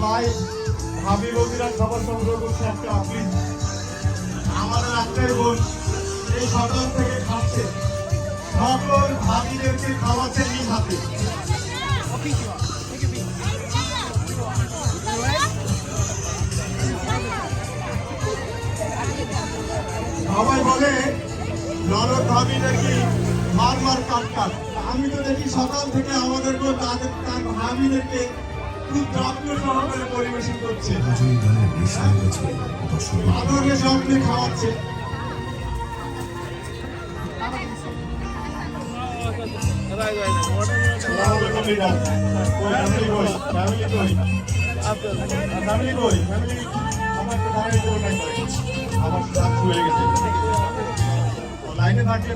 Live ভাবি বৌদিরা খাবার সংগ্রহ করছে একটা প্লিজ। আমাদের আত্মের বোন এই সকাল থেকে খাচ্ছে, সকল ভাবিদেরকে খাওয়াচ্ছে নিজ হাতে। সবাই বলে নরক ভাবিদের কি মার মার কাট কাট। আমি তো দেখি সকাল থেকে আমাদেরকে তাদের তার ভাবিদেরকে খুব যত্ন সহকারে পরিবেশন করছে, আদরে যত্নে খাওয়াচ্ছে। আমার লাইনে থাকলে